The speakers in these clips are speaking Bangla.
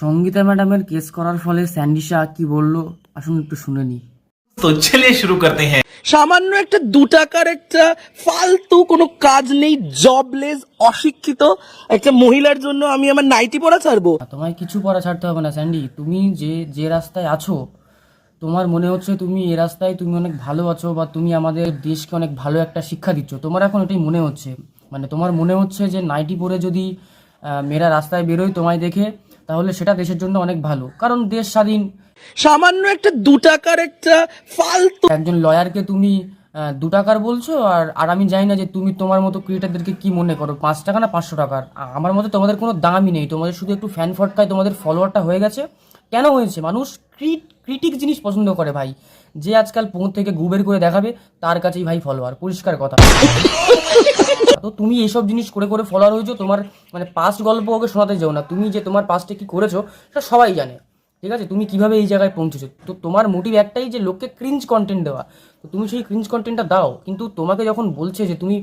সঙ্গীতা ম্যাডামের কেস করার ফলে স্যান্ডিশা কি বললো আসুন একটু শুনে নি। तो चलिए शुरू करते हैं। সামান্য একটা 2 টাকার একটা ফালতু কোনো কাজ নেই, জবলেস, অশিক্ষিত একটা মহিলার জন্য আমি আমার নাইটি পরা ছাড়বো? তোমায় কিছু পড়া ছাড়তে হবে না স্যান্ডি। তুমি যে যে রাস্তায় আছো, তোমার মনে হচ্ছে তুমি এ রাস্তায় তুমি অনেক ভালো আছো বা তুমি আমাদের দেশকে অনেক ভালো একটা শিক্ষা দিচ্ছ, তোমার এখন এটাই মনে হচ্ছে। মানে তোমার মনে হচ্ছে যে নাইটি পরে যদি মেয়েরা রাস্তায় বেরোয় তোমায় দেখে, তাহলে সেটা দেশের জন্য অনেক ভালো, কারণ দেশ স্বাধীন। সামান্য একটা 2 টাকার একটা ফালতু একজন লয়ারকে তুমি 2 টাকার বলছো, আর আর আমি জানি না যে তুমি তোমার মতো ক্রিয়েটারদেরকে কি মনে করো, 5 টাকা না 500 টাকার। আমার মতে তোমাদের কোনো দামই নেই, তোমাদের শুধু একটু ফ্যান ফটকায় তোমাদের ফলোয়ারটা হয়ে গেছে। কেন হয়েছে? মানুষ ক্রিটিক জিনিস পছন্দ করে ভাই। যে আজকাল পোঁত থেকে গুবের করে দেখাবে তার কাছেই ভাই ফলোয়ার, পরিষ্কার কথা। তো তুমি এইসব জিনিস করে করে ফলোয়ার হয়েছো, তোমার মানে পাস্ট গল্প ওকে শোনাতে যাও না। তুমি যে তোমার পাস্টে কি করেছো সেটা সবাই জানে, ঠিক আছে? তুমি কিভাবে এই জায়গায় পৌঁছেছো, তো তোমার মোটিভ একটাই যে লোককে ক্রিঞ্জ কন্টেন্ট দেওয়া। তো তুমি সেই ক্রিঞ্জ কন্টেন্টটা দাও, কিন্তু তোমাকে যখন বলছে যে তুমি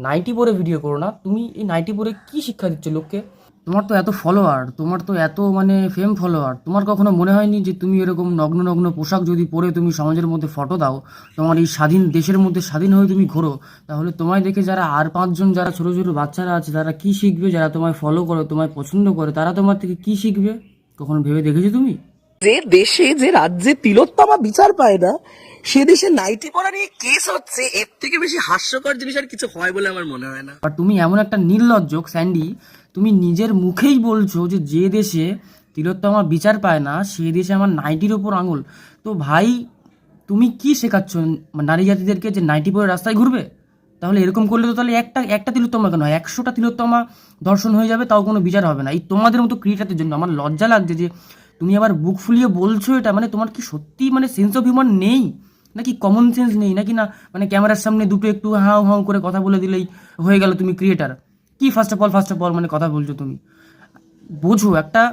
নাইটি পরে ভিডিও করো না, তুমি এই নাইটি পরে কি শিক্ষা দিচ্ছ লোককে? তোমার তো এত ফলোয়ার, তোমার তো এত মানে ফেম ফলোয়ার, তোমার কখনো মনে হয়নি যে তুমি এরকম নগ্ন নগ্ন পোশাক যদি পরে তুমি সমাজের মধ্যে ফটো দাও, তোমার এই স্বাধীন দেশের মধ্যে স্বাধীন হয়ে তুমি ঘোরো, তাহলে তোমায় দেখে যারা আর 5 জন যারা ছোটো ছোটো বাচ্চারা আছে তারা কি শিখবে? যারা তোমায় ফলো করে, তোমায় পছন্দ করে, তারা তোমার থেকে কি শিখবে? কখনো ভেবে দেখেছো তুমি? যে দেশে, যে রাজ্যে তিলোত্তমা বিচার পায় না, সে দেশে নাইটি পরা নিয়ে কেস হচ্ছে, এর থেকে বেশি হাস্যকর জিনিস আর কিছু হয় বলে আমার মনে হয় না। আর তুমি এমন একটা নির্লজ্জক স্যান্ডি, তুমি নিজের মুখেই বলছো যে যে দেশে তিলোত্তমা বিচার পায় না সেই দেশে আমার নাইটির ওপর আঙুল। তো ভাই, তুমি কি শেখাচ্ছ নারী জাতিদেরকে যে নাইটি পরে রাস্তায় ঘুরবে? তাহলে এরকম করলে তো তাহলে একটা একটা তিলোত্তমা কেন, 100টা তিলোত্তমা ধর্ষণ হয়ে যাবে, তাও কোনো বিচার হবে না। এই তোমাদের মতো ক্রিয়েটারদের জন্য আমার লজ্জা লাগছে যে তুমি আবার বুক ফুলিয়ে বলছো এটা। মানে তোমার কি সত্যি মানে সেন্স অফ হিউমার নেই, নাকি কমন সেন্স নেই, নাকি না মানে ক্যামেরার সামনে দুটো একটু হাউ হাউ করে কথা বলে দিলেই হয়ে গেল তুমি ক্রিয়েটার? কি ফার্স্ট অফ অল মানে কথা বলছো তুমি? বোঝো, একটা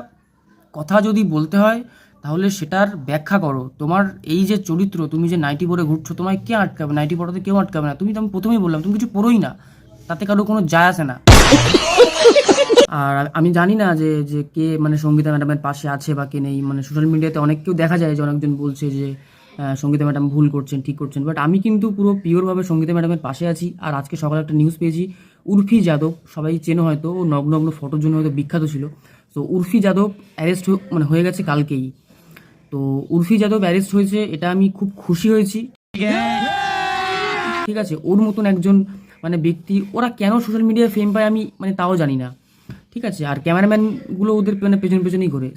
কথা যদি বলতে হয় তাহলে সেটার ব্যাখ্যা করো। তোমার এই যে চরিত্র, তুমি যে নাইটি পরে ঘুরছো, তোমায় কে আটকাবে? নাইটি পরাতে কেউ আটকাবে না। তুমি তো আমি প্রথমেই বললাম তুমি কিছু পড়োই না, তাতে কারো কোনো যায় আসে না। আর আমি জানি না যে যে কে মানে সঙ্গীতা ম্যাডামের পাশে আছে বা কে নেই। মানে সোশ্যাল মিডিয়াতে অনেককেও দেখা যায় যে অনেকজন বলছে যে সঙ্গীতা ম্যাডাম ভুল করছেন, ঠিক করছেন, বাট আমি কিন্তু পুরো পিওরভাবে সঙ্গীতা ম্যাডামের পাশে আছি। আর আজকে সকালে একটা নিউজ পেয়েছি, উর্ফি যাদব, সবাই চেনো হয়তো, ও নগ্ন নগ্ন ফটোর জন্য হয়তো বিখ্যাত ছিল। তো উর্ফি যাদব অ্যারেস্ট মানে হয়ে গেছে কালকেই। তো উর্ফি যাদব অ্যারেস্ট হয়েছে, এটা আমি খুব খুশি হয়েছি। ঠিক আছে, ওর মতন একজন মানে ব্যক্তি, ওরা কেন সোশ্যাল মিডিয়ায় ফেম পায় আমি মানে তাও জানি না। ঠিক আছে, আর ক্যামেরাম্যানগুলো ওদের মানে পেছন পেছনই ঘোরে।